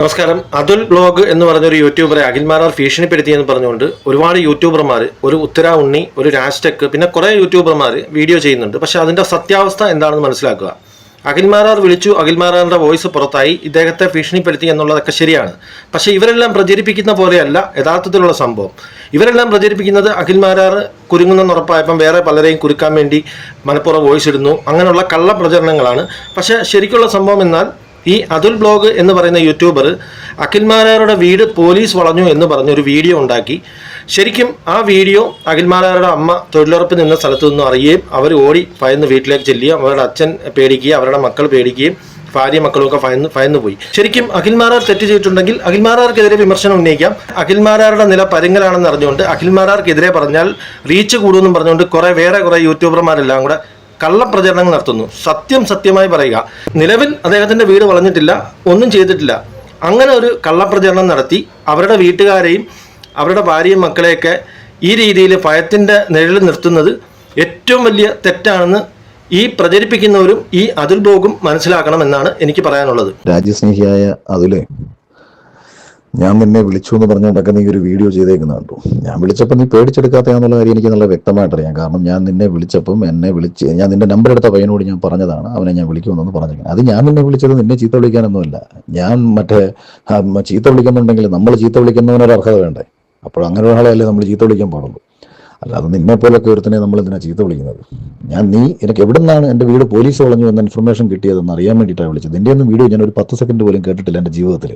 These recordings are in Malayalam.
നമസ്കാരം. അതുൽ ബ്ലോഗ് എന്ന് പറഞ്ഞൊരു യൂട്യൂബറെ അഖിൽമാരാർ ഭീഷണിപ്പെടുത്തിയെന്ന് പറഞ്ഞുകൊണ്ട് ഒരുപാട് യൂട്യൂബർമാർ, ഒരു ഉത്തര ഉണ്ണി, ഒരു രാജ്ടെക്, പിന്നെ കുറേ യൂട്യൂബർമാർ വീഡിയോ ചെയ്യുന്നുണ്ട്. പക്ഷെ അതിൻ്റെ സത്യാവസ്ഥ എന്താണെന്ന് മനസ്സിലാക്കുക. അഖിൽമാരാർ വിളിച്ചു, അഖിൽമാരാറിൻ്റെ വോയിസ് പുറത്തായി, ഇദ്ദേഹത്തെ ഭീഷണിപ്പെടുത്തി എന്നുള്ളതൊക്കെ ശരിയാണ്. പക്ഷേ ഇവരെല്ലാം പ്രചരിപ്പിക്കുന്ന പോലെയല്ല യഥാർത്ഥത്തിലുള്ള സംഭവം. ഇവരെല്ലാം പ്രചരിപ്പിക്കുന്നത് അഖിൽമാരാർ കുരുങ്ങുന്നെന്ന് ഉറപ്പായപ്പം വേറെ പലരെയും കുരുക്കാൻ വേണ്ടി മനപ്പുറം വോയിസ് ഇടുന്നു, അങ്ങനെയുള്ള കള്ള പ്രചരണങ്ങളാണ്. പക്ഷേ ശരിക്കുള്ള സംഭവം എന്നാൽ ഈ അതുൽ ബ്ലോഗ് എന്ന് പറയുന്ന യൂട്യൂബർ അഖിൽമാരാരുടെ വീട് പോലീസ് വളഞ്ഞു എന്ന് പറഞ്ഞൊരു വീഡിയോ ഉണ്ടാക്കി. ശരിക്കും ആ വീഡിയോ അഖിൽമാരാരുടെ അമ്മ തൊഴിലുറപ്പ് നിന്ന സ്ഥലത്തു നിന്നും അറിയുകയും അവർ ഓടി ഭയന്ന് വീട്ടിലേക്ക് ചെല്ലുകയും അവരുടെ അച്ഛൻ പേടിക്കുകയും അവരുടെ മക്കൾ പേടിക്കുകയും ഭാര്യ മക്കളുമൊക്കെ ഭയന്നു പോയി. ശരിക്കും അഖിൽമാരാർ തെറ്റ് ചെയ്തിട്ടുണ്ടെങ്കിൽ അഖിൽമാരാർക്കെതിരെ വിമർശനം ഉന്നയിക്കാം. അഖിൽമാരാരുടെ നില പരുങ്ങലാണെന്ന് അറിഞ്ഞുകൊണ്ട് അഖിൽമാരാർക്കെതിരെ പറഞ്ഞാൽ റീച്ച് കൂടുമെന്നും പറഞ്ഞുകൊണ്ട് വേറെ കുറേ യൂട്യൂബർമാരെല്ലാം കൂടെ കള്ളപ്രചരണങ്ങൾ നടത്തുന്നു. സത്യമായി പറയുക, നിലവിൽ അദ്ദേഹത്തിൻ്റെ വീട് വളഞ്ഞിട്ടില്ല, ഒന്നും ചെയ്തിട്ടില്ല. അങ്ങനെ ഒരു കള്ളപ്രചരണം നടത്തി അവരുടെ വീട്ടുകാരെയും അവരുടെ ഭാര്യയും മക്കളെയൊക്കെ ഈ രീതിയിൽ ഭയത്തിൻ്റെ നിഴലിൽ നിർത്തുന്നത് ഏറ്റവും വലിയ തെറ്റാണെന്ന് ഈ പ്രചരിപ്പിക്കുന്നവരും ഈ അതുൽ ബ്ലോഗും മനസ്സിലാക്കണമെന്നാണ് എനിക്ക് പറയാനുള്ളത്. രാജ്യസ്നേഹിയായ അതുലേ, ഞാൻ നിന്നെ വിളിച്ചു എന്ന് പറഞ്ഞുകൊണ്ടൊക്കെ നീ ഒരു വീഡിയോ ചെയ്തേക്കുന്ന കണ്ടു. ഞാൻ വിളിച്ചപ്പോൾ നീ പേടിച്ചെടുക്കാത്തയാന്നുള്ള കാര്യം എനിക്ക് നല്ല വ്യക്തമായിട്ടറിയാം. കാരണം ഞാൻ നിന്നെ വിളിച്ചപ്പം ഞാൻ നിന്റെ നമ്പർ എടുത്ത പയ്യനോട് ഞാൻ പറഞ്ഞതാണ് അവനെ ഞാൻ വിളിക്കുമെന്നൊന്ന് പറഞ്ഞേക്കണം. അത് ഞാൻ നിന്നെ വിളിച്ചത് നിന്നെ ചീത്ത വിളിക്കാനൊന്നുമല്ല. ഞാൻ ചീത്ത വിളിക്കുന്നുണ്ടെങ്കിൽ നമ്മൾ ചീത്ത വിളിക്കുന്നവനൊരു അർഹത വേണ്ടേ? അപ്പോൾ അങ്ങനെ ഒരാളെയല്ലേ നമ്മൾ ചീത്ത വിളിക്കാൻ പാടുള്ളൂ. അല്ലാതെ നിന്നെപ്പോലൊക്കെ ഒരുത്തനെ നമ്മൾ എന്തിനാണ് ചീത്ത വിളിക്കുന്നത്? എനിക്ക് എവിടെ നിന്നാണ് എൻ്റെ വീട് പോലീസ് വളഞ്ഞു എന്ന ഇൻഫർമേഷൻ കിട്ടിയതെന്ന് അറിയാൻ വേണ്ടിയിട്ടാണ് വിളിച്ചത്. നിൻ്റെ ഒന്നും വീഡിയോ ഞാൻ ഒരു 10 സെക്കൻഡ് പോലും കേട്ടിട്ടില്ല എൻ്റെ ജീവിതത്തിൽ.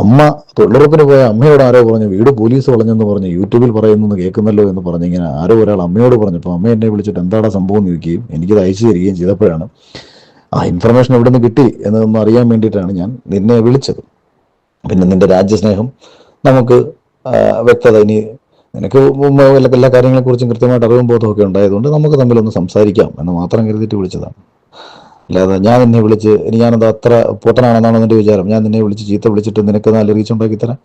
അമ്മ തൊഴിലുറപ്പിന് പോയ അമ്മയോട് ആരോ പറഞ്ഞു വീട് പോലീസ് വളഞ്ഞെന്ന് പറഞ്ഞ് യൂട്യൂബിൽ പറയുന്നു കേൾക്കുന്നല്ലോ എന്ന് പറഞ്ഞ് ഇങ്ങനെ ആരോ ഒരാൾ അമ്മയോട് പറഞ്ഞപ്പോൾ അമ്മ എന്നെ വിളിച്ചിട്ട് എന്താടാ സംഭവം എന്ന് ചോദിക്കുകയും എനിക്കത് അയച്ചു തരികയും ചെയ്തപ്പോഴാണ് ആ ഇൻഫർമേഷൻ എവിടെ നിന്ന് കിട്ടി എന്നതൊന്നും അറിയാൻ വേണ്ടിയിട്ടാണ് ഞാൻ നിന്നെ വിളിച്ചത്. പിന്നെ നിന്റെ രാജ്യസ്നേഹം നമുക്ക് വ്യക്തത, ഇനി നിനക്ക് എല്ലാ കാര്യങ്ങളെക്കുറിച്ചും കൃത്യമായിട്ട് അറിവും ബോധമൊക്കെ ഉണ്ടായതുകൊണ്ട് നമുക്ക് തമ്മിലൊന്ന് സംസാരിക്കാം എന്ന് മാത്രം കരുതിയിട്ട് വിളിച്ചതാണ്. അല്ലാതെ ഞാൻ നിന്നെ വിളിച്ച് ഞാനത് അത്ര പൊട്ടനാണെന്നാണ് എൻ്റെ വിചാരം. ഞാൻ നിന്നെ വിളിച്ച് ചീത്ത വിളിച്ചിട്ട് നിനക്ക് നല്ല റീച്ച് ഉണ്ടാക്കി തരാം?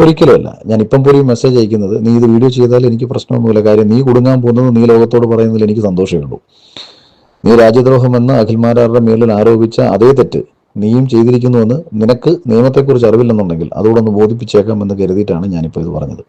ഒരിക്കലുമല്ല. ഞാൻ ഇപ്പം പോലും മെസ്സേജ് അയക്കുന്നത് നീ ഇത് വീഡിയോ ചെയ്താൽ എനിക്ക് പ്രശ്നമൊന്നുമില്ല. കാര്യം നീ കുടുങ്ങാൻ പോകുന്നത് നീ ലോകത്തോട് പറയുന്നതിൽ എനിക്ക് സന്തോഷമേ ഉള്ളൂ. നീ രാജ്യദ്രോഹമെന്ന് അഖിൽമാരാരുടെ മേലിൽ ആരോപിച്ച അതേ തെറ്റ് നീയും ചെയ്തിരിക്കുന്നുവെന്ന് നിനക്ക് നിയമത്തെക്കുറിച്ച് അറിവില്ലെന്നുണ്ടെങ്കിൽ അതുകൂടെ ഒന്ന് ബോധിപ്പിച്ചേക്കാം എന്ന് കരുതിയിട്ടാണ് ഞാനിപ്പോൾ ഇത് പറഞ്ഞത്.